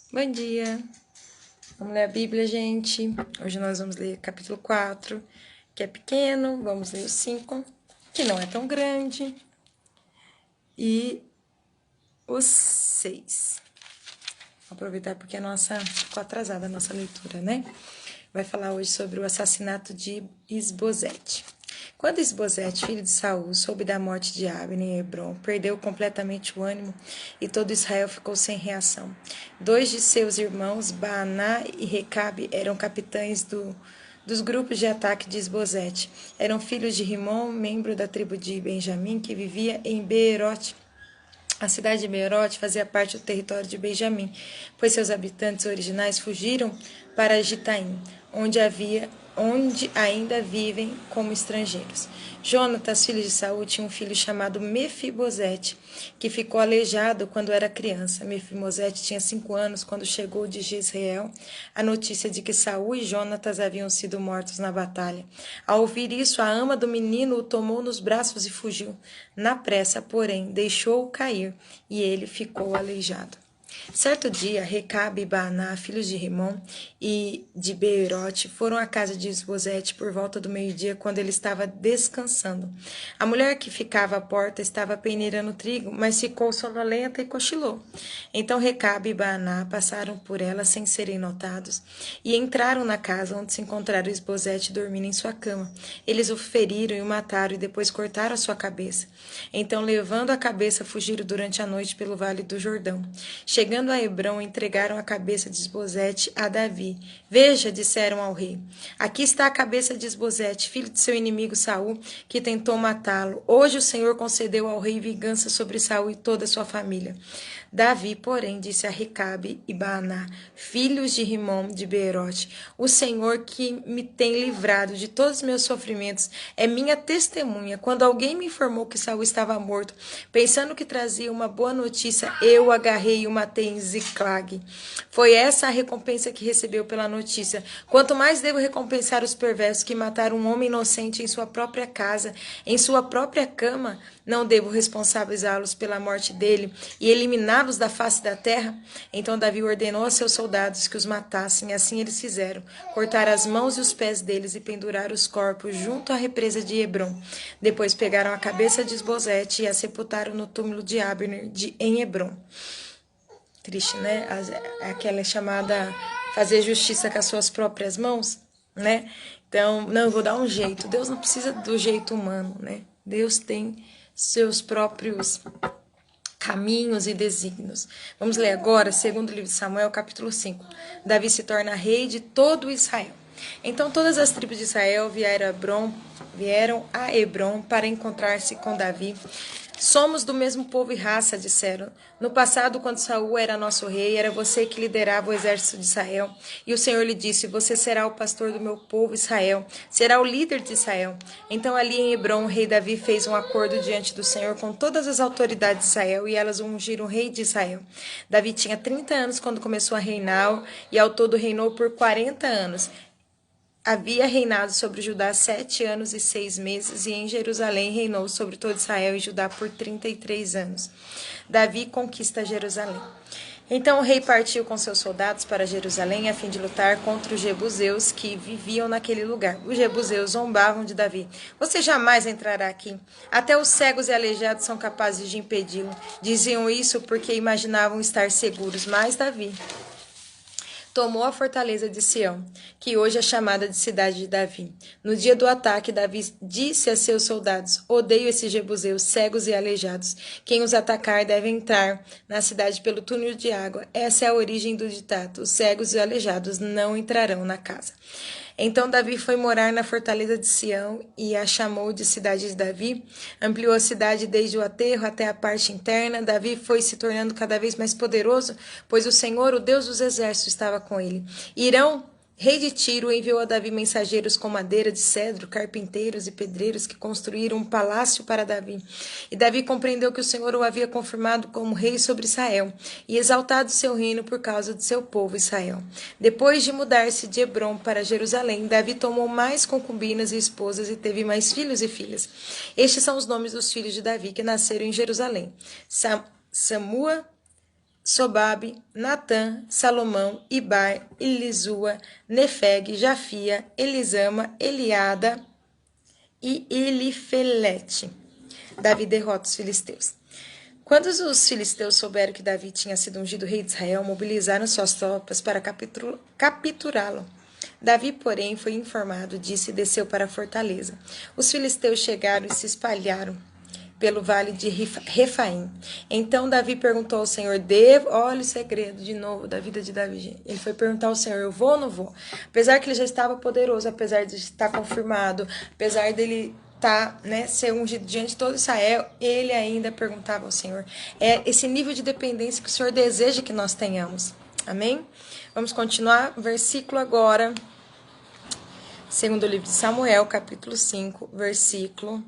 Bom dia! Vamos ler a Bíblia, gente. Hoje nós vamos ler capítulo 4, que é pequeno. Vamos ler o 5, que não é tão grande. E o 6. Vou aproveitar porque ficou atrasada a nossa leitura, né? Vai falar hoje sobre o assassinato de Isbosete. Quando Isbosete, filho de Saul, soube da morte de Abner em Hebrom, perdeu completamente o ânimo e todo Israel ficou sem reação. Dois de seus irmãos, Baaná e Recabe, eram capitães dos grupos de ataque de Isbosete. Eram filhos de Rimom, membro da tribo de Benjamim, que vivia em Beerote. A cidade de Beerote fazia parte do território de Benjamim, pois seus habitantes originais fugiram para Gitaim, onde ainda vivem como estrangeiros. Jonatas, filho de Saul, tinha um filho chamado Mefibosete, que ficou aleijado quando era criança. Mefibosete tinha 5 anos quando chegou de Jezreel a notícia de que Saul e Jonatas haviam sido mortos na batalha. Ao ouvir isso, a ama do menino o tomou nos braços e fugiu. Na pressa, porém, deixou-o cair e ele ficou aleijado. Certo dia, Recabe e Baaná, filhos de Rimom e de Beerote, foram à casa de Isbosete por volta do meio-dia, quando ele estava descansando. A mulher que ficava à porta estava peneirando trigo, mas ficou sonolenta e cochilou. Então Recabe e Baaná passaram por ela sem serem notados e entraram na casa, onde se encontraram Isbosete dormindo em sua cama. Eles o feriram e o mataram e depois cortaram a sua cabeça. Então, levando a cabeça, fugiram durante a noite pelo vale do Jordão. Chegando a Hebrom, entregaram a cabeça de Isbosete a Davi. Veja, disseram ao rei, aqui está a cabeça de Isbosete, filho de seu inimigo Saul, que tentou matá-lo. Hoje o Senhor concedeu ao rei vingança sobre Saul e toda a sua família. Davi, porém, disse a Recabe e Baaná, filhos de Rimom de Beerote, o Senhor que me tem livrado de todos os meus sofrimentos é minha testemunha. Quando alguém me informou que Saul estava morto, pensando que trazia uma boa notícia, eu o agarrei e o matei em Ziclag. Foi essa a recompensa que recebeu pela notícia. Quanto mais devo recompensar os perversos que mataram um homem inocente em sua própria casa, em sua própria cama, não devo responsabilizá-los pela morte dele e eliminá-los da face da terra? Então Davi ordenou a seus soldados que os matassem, e assim eles fizeram. Cortaram as mãos e os pés deles e penduraram os corpos junto à represa de Hebrom. Depois pegaram a cabeça de Isbosete e a sepultaram no túmulo de Abner em Hebrom. Triste, né? Aquela chamada fazer justiça com as suas próprias mãos, né? Então, não, eu vou dar um jeito. Deus não precisa do jeito humano, né? Deus tem seus próprios caminhos e desígnios. Vamos ler agora, segundo o livro de Samuel, capítulo 5. Davi se torna rei de todo Israel. Então todas as tribos de Israel vieram a Hebrom para encontrar-se com Davi. Somos do mesmo povo e raça, disseram. No passado, quando Saul era nosso rei, era você que liderava o exército de Israel. E o Senhor lhe disse, você será o pastor do meu povo Israel, será o líder de Israel. Então ali em Hebrom, o rei Davi fez um acordo diante do Senhor com todas as autoridades de Israel, e elas o ungiram rei de Israel. Davi tinha 30 anos quando começou a reinar, e ao todo reinou por 40 anos. Havia reinado sobre Judá 7 anos e 6 meses, e em Jerusalém reinou sobre todo Israel e Judá por 33 anos. Davi conquista Jerusalém. Então o rei partiu com seus soldados para Jerusalém a fim de lutar contra os jebuseus que viviam naquele lugar. Os jebuseus zombavam de Davi. Você jamais entrará aqui. Até os cegos e aleijados são capazes de impedi-lo. Diziam isso porque imaginavam estar seguros, mas Davi tomou a fortaleza de Sião, que hoje é chamada de cidade de Davi. No dia do ataque, Davi disse a seus soldados, odeio esses jebuseus cegos e aleijados. Quem os atacar deve entrar na cidade pelo túnel de água. Essa é a origem do ditado, os cegos e aleijados não entrarão na casa. Então Davi foi morar na fortaleza de Sião e a chamou de cidade de Davi. Ampliou a cidade desde o aterro até a parte interna. Davi foi se tornando cada vez mais poderoso, pois o Senhor, o Deus dos exércitos, estava com ele. Irão, rei de Tiro, enviou a Davi mensageiros com madeira de cedro, carpinteiros e pedreiros que construíram um palácio para Davi. E Davi compreendeu que o Senhor o havia confirmado como rei sobre Israel e exaltado seu reino por causa de seu povo Israel. Depois de mudar-se de Hebrom para Jerusalém, Davi tomou mais concubinas e esposas e teve mais filhos e filhas. Estes são os nomes dos filhos de Davi que nasceram em Jerusalém: Sobabe, Natã, Salomão, Ibar, Elisua, Nefeg, Jafia, Elisama, Eliada e Elifelete. Davi derrota os filisteus. Quando os filisteus souberam que Davi tinha sido ungido rei de Israel, mobilizaram suas tropas para capturá-lo. Davi, porém, foi informado disso e desceu para a fortaleza. Os filisteus chegaram e se espalharam pelo vale de Refaim. Então Davi perguntou ao Senhor, olha o segredo de novo da vida de Davi. Ele foi perguntar ao Senhor, eu vou ou não vou? Apesar que ele já estava poderoso, apesar de estar confirmado, apesar dele ser ungido diante de todo Israel, ele ainda perguntava ao Senhor. É esse nível de dependência que o Senhor deseja que nós tenhamos. Amém? Vamos continuar. Versículo agora. Segundo livro de Samuel, capítulo 5, versículo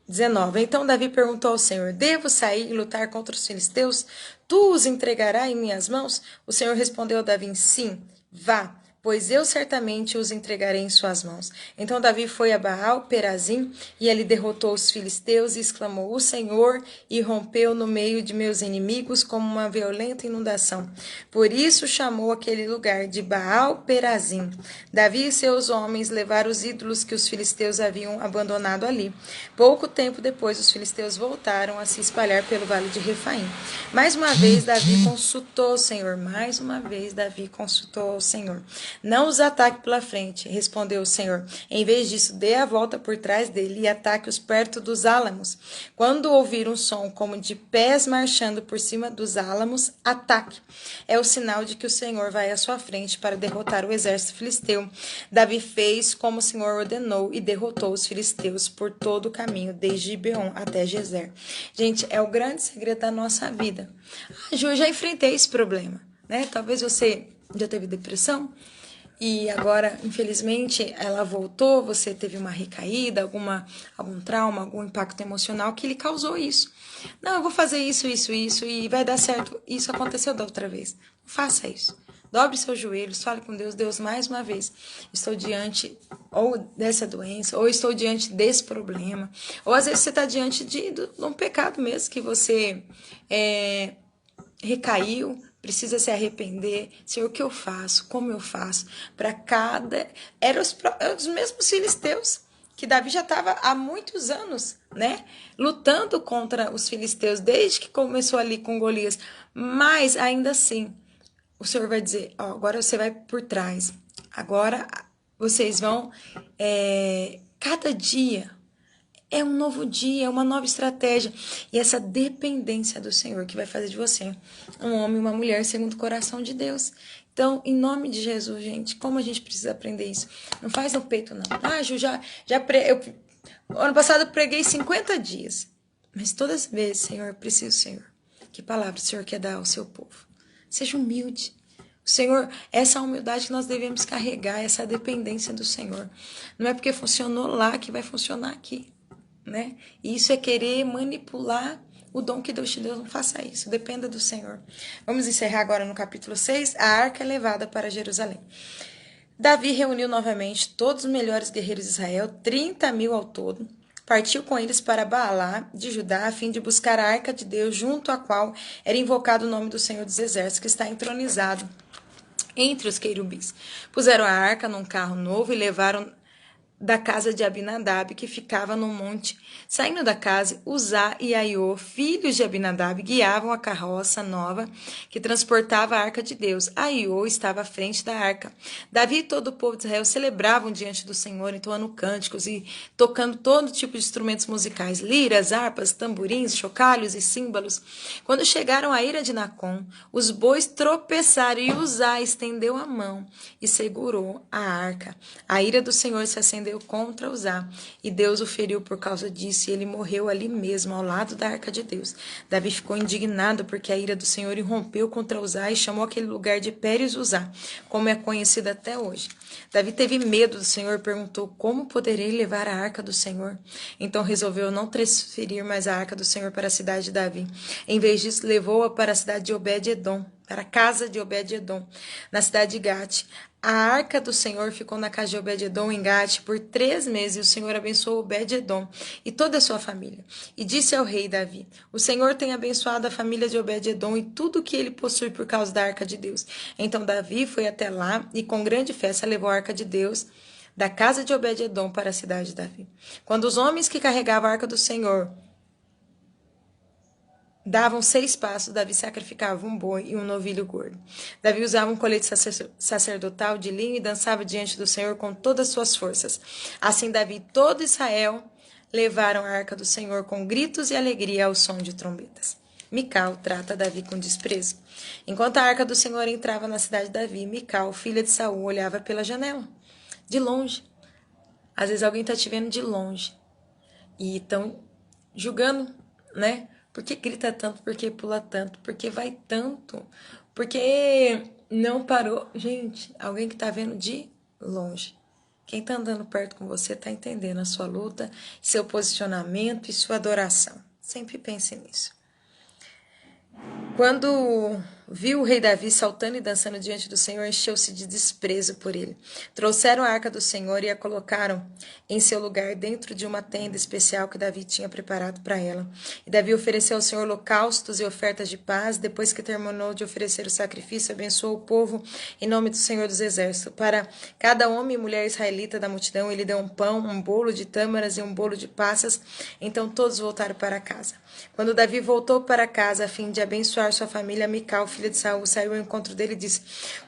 19. Então Davi perguntou ao Senhor, devo sair e lutar contra os filisteus? Tu os entregarás em minhas mãos? O Senhor respondeu a Davi, sim, vá, pois eu certamente os entregarei em suas mãos. Então Davi foi a Baal-Perazim, e ele derrotou os filisteus, e exclamou, o Senhor irrompeu no meio de meus inimigos como uma violenta inundação. Por isso chamou aquele lugar de Baal-Perazim. Davi e seus homens levaram os ídolos que os filisteus haviam abandonado ali. Pouco tempo depois, os filisteus voltaram a se espalhar pelo vale de Refaim. Mais uma vez, Davi consultou o Senhor. Não os ataque pela frente, respondeu o Senhor. Em vez disso, dê a volta por trás dele e ataque-os perto dos álamos. Quando ouvir um som como de pés marchando por cima dos álamos, ataque. É o sinal de que o Senhor vai à sua frente para derrotar o exército filisteu. Davi fez como o Senhor ordenou e derrotou os filisteus por todo o caminho, desde Gibeon até Gezer. Gente, é o grande segredo da nossa vida. Ju, eu já enfrentei esse problema, né? Talvez você já teve depressão e agora, infelizmente, ela voltou, você teve uma recaída, algum trauma, algum impacto emocional que lhe causou isso. Não, eu vou fazer isso e vai dar certo. Isso aconteceu da outra vez. Não faça isso. Dobre seus joelhos, fale com Deus. Deus, mais uma vez, estou diante ou dessa doença, ou estou diante desse problema. Ou às vezes você está diante de um pecado mesmo que você recaiu, precisa se arrepender. Senhor, o que eu faço? Como eu faço? Para cada... Eram os mesmos filisteus, que Davi já estava há muitos anos, né? Lutando contra os filisteus, desde que começou ali com Golias. Mas, ainda assim, o Senhor vai dizer, ó, agora você vai por trás. Agora vocês vão... cada dia... É um novo dia, é uma nova estratégia. E essa dependência do Senhor que vai fazer de você um homem e uma mulher segundo o coração de Deus. Então, em nome de Jesus, gente, como a gente precisa aprender isso? Não faz no peito, não. Ah, Ju, ano passado eu preguei 50 dias. Mas todas as vezes, Senhor, eu preciso, Senhor. Que palavra o Senhor quer dar ao seu povo? Seja humilde. O Senhor, essa humildade que nós devemos carregar, essa dependência do Senhor. Não é porque funcionou lá que vai funcionar aqui. Né? E isso é querer manipular o dom que Deus te deu. Não faça isso, dependa do Senhor. Vamos encerrar agora no capítulo 6. A arca é levada para Jerusalém. Davi reuniu novamente todos os melhores guerreiros de Israel, 30.000 ao todo. Partiu com eles para Baalá de Judá, a fim de buscar a arca de Deus, junto à qual era invocado o nome do Senhor dos Exércitos, que está entronizado entre os querubins. Puseram a arca num carro novo e levaram da casa de Abinadab, que ficava no monte. Saindo da casa, Uzá e Aiô, filhos de Abinadab, guiavam a carroça nova que transportava a arca de Deus. Aiô estava à frente da arca. Davi e todo o povo de Israel celebravam diante do Senhor, entoando cânticos e tocando todo tipo de instrumentos musicais, liras, harpas, tamborins, chocalhos e símbolos. Quando chegaram à ira de Nacon, os bois tropeçaram e Uzá estendeu a mão e segurou a arca. A ira do Senhor se acendeu contra Uzá, e Deus o feriu por causa disso, e ele morreu ali mesmo, ao lado da arca de Deus. Davi ficou indignado porque a ira do Senhor irrompeu contra Uzá e chamou aquele lugar de Pérez Uzá, como é conhecido até hoje. Davi teve medo do Senhor e perguntou, como poderei levar a arca do Senhor? Então resolveu não transferir mais a arca do Senhor para a cidade de Davi. Em vez disso, levou-a para a cidade de Obed-Edom, para a casa de Obed-edom, na cidade de Gate. A arca do Senhor ficou na casa de Obed-edom em Gate por 3 meses, e o Senhor abençoou Obed-edom e toda a sua família. E disse ao rei Davi: o Senhor tem abençoado a família de Obed-edom e tudo o que ele possui por causa da arca de Deus. Então Davi foi até lá e com grande festa levou a arca de Deus da casa de Obed-edom para a cidade de Davi. Quando os homens que carregavam a arca do Senhor davam 6 passos, Davi sacrificava um boi e um novilho gordo. Davi usava um colete sacerdotal de linho e dançava diante do Senhor com todas as suas forças. Assim Davi e todo Israel levaram a arca do Senhor com gritos e alegria ao som de trombetas. Mical trata Davi com desprezo. Enquanto a arca do Senhor entrava na cidade de Davi, Mical, filha de Saul, olhava pela janela, de longe. Às vezes alguém está te vendo de longe e estão julgando, né? Por que grita tanto? Por que pula tanto? Por que vai tanto? Por que não parou? Gente, alguém que está vendo de longe. Quem está andando perto com você está entendendo a sua luta, seu posicionamento e sua adoração. Sempre pense nisso. Quando viu o rei Davi saltando e dançando diante do Senhor, encheu-se de desprezo por ele. Trouxeram a arca do Senhor e a colocaram em seu lugar dentro de uma tenda especial que Davi tinha preparado para ela. E Davi ofereceu ao Senhor holocaustos e ofertas de paz. Depois que terminou de oferecer o sacrifício, abençoou o povo em nome do Senhor dos Exércitos. Para cada homem e mulher israelita da multidão, ele deu um pão, um bolo de tâmaras e um bolo de passas. Então todos voltaram para casa. Quando Davi voltou para casa a fim de abençoar sua família, Mical, filha de Saul, saiu ao encontro dele e disse: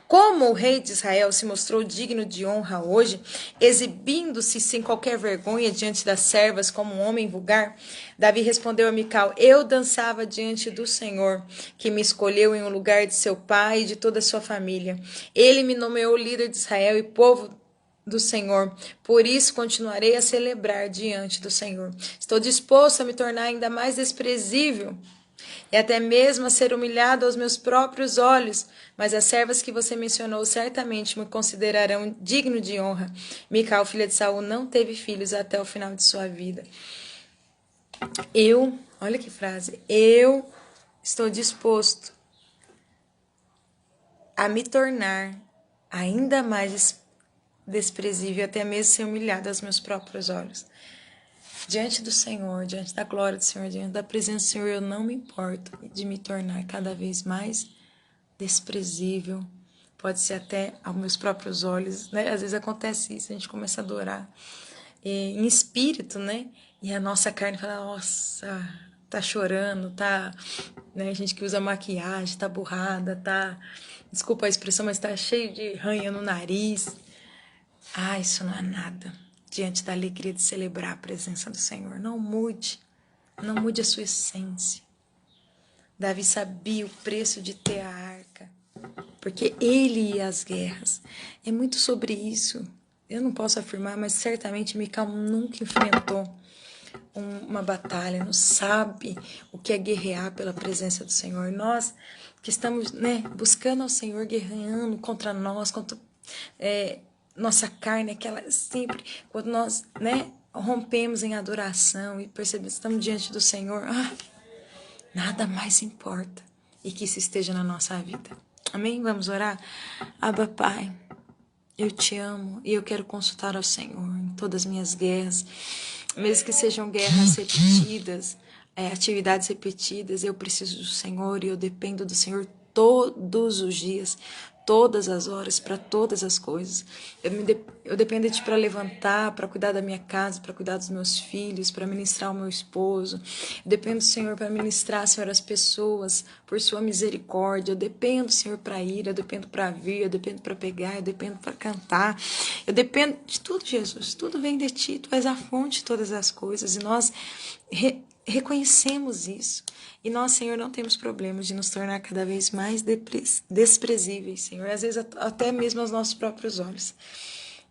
como o rei de Israel se mostrou digno de honra hoje, exibindo-se sem qualquer vergonha diante das servas como um homem vulgar? Davi respondeu a Mical: eu dançava diante do Senhor, que me escolheu em um lugar de seu pai e de toda a sua família. Ele me nomeou líder de Israel e povo do Senhor, por isso continuarei a celebrar diante do Senhor. Estou disposto a me tornar ainda mais desprezível e até mesmo a ser humilhado aos meus próprios olhos, mas as servas que você mencionou certamente me considerarão digno de honra. Mical, filha de Saul, não teve filhos até o final de sua vida. Olha que frase, eu estou disposto a me tornar ainda mais desprezível, até mesmo ser humilhado aos meus próprios olhos. Diante do Senhor, diante da glória do Senhor, diante da presença do Senhor, eu não me importo de me tornar cada vez mais desprezível. Pode ser até aos meus próprios olhos, né? Às vezes acontece isso, a gente começa a adorar em espírito, né? E a nossa carne fala: nossa, tá chorando, tá, né? A gente que usa maquiagem, tá borrada, tá, desculpa a expressão, mas tá cheio de ranha no nariz. Isso não é nada diante da alegria de celebrar a presença do Senhor. Não mude a sua essência. Davi sabia o preço de ter a arca, porque ele ia às guerras. É muito sobre isso. Eu não posso afirmar, mas certamente Mical nunca enfrentou uma batalha, não sabe o que é guerrear pela presença do Senhor. Nós que estamos, né, buscando ao Senhor, guerreando contra nós, contra nossa carne, aquela sempre, quando nós, né, rompemos em adoração e percebemos que estamos diante do Senhor, nada mais importa e que isso esteja na nossa vida. Amém? Vamos orar? Abba, Pai, eu te amo e eu quero consultar ao Senhor em todas as minhas guerras, mesmo que sejam guerras repetidas, atividades repetidas, eu preciso do Senhor e eu dependo do Senhor todos os dias, todas as horas, para todas as coisas. Eu dependo de Ti para levantar, para cuidar da minha casa, para cuidar dos meus filhos, para ministrar o meu esposo. Eu dependo do Senhor para ministrar, Senhor, as pessoas, por Sua misericórdia. Eu dependo, Senhor, para ir, eu dependo para vir, eu dependo para pegar, eu dependo para cantar. Eu dependo de tudo, Jesus. Tudo vem de Ti, Tu és a fonte de todas as coisas. E nós reconhecemos isso. E nós, Senhor, não temos problemas de nos tornar cada vez mais desprezíveis, Senhor. Às vezes até mesmo aos nossos próprios olhos.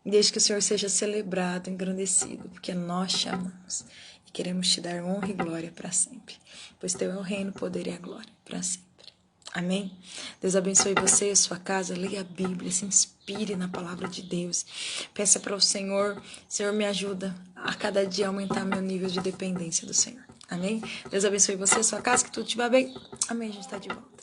Desde que o Senhor seja celebrado, engrandecido, porque nós te amamos e queremos Te dar honra e glória para sempre. Pois Teu é o reino, o poder e a glória para sempre. Amém? Deus abençoe você e a sua casa. Leia a Bíblia, se inspire na palavra de Deus. Peça para o Senhor, Senhor, me ajuda a cada dia aumentar meu nível de dependência do Senhor. Amém? Deus abençoe você e a sua casa, que tudo te vá bem. Amém, a gente está de volta.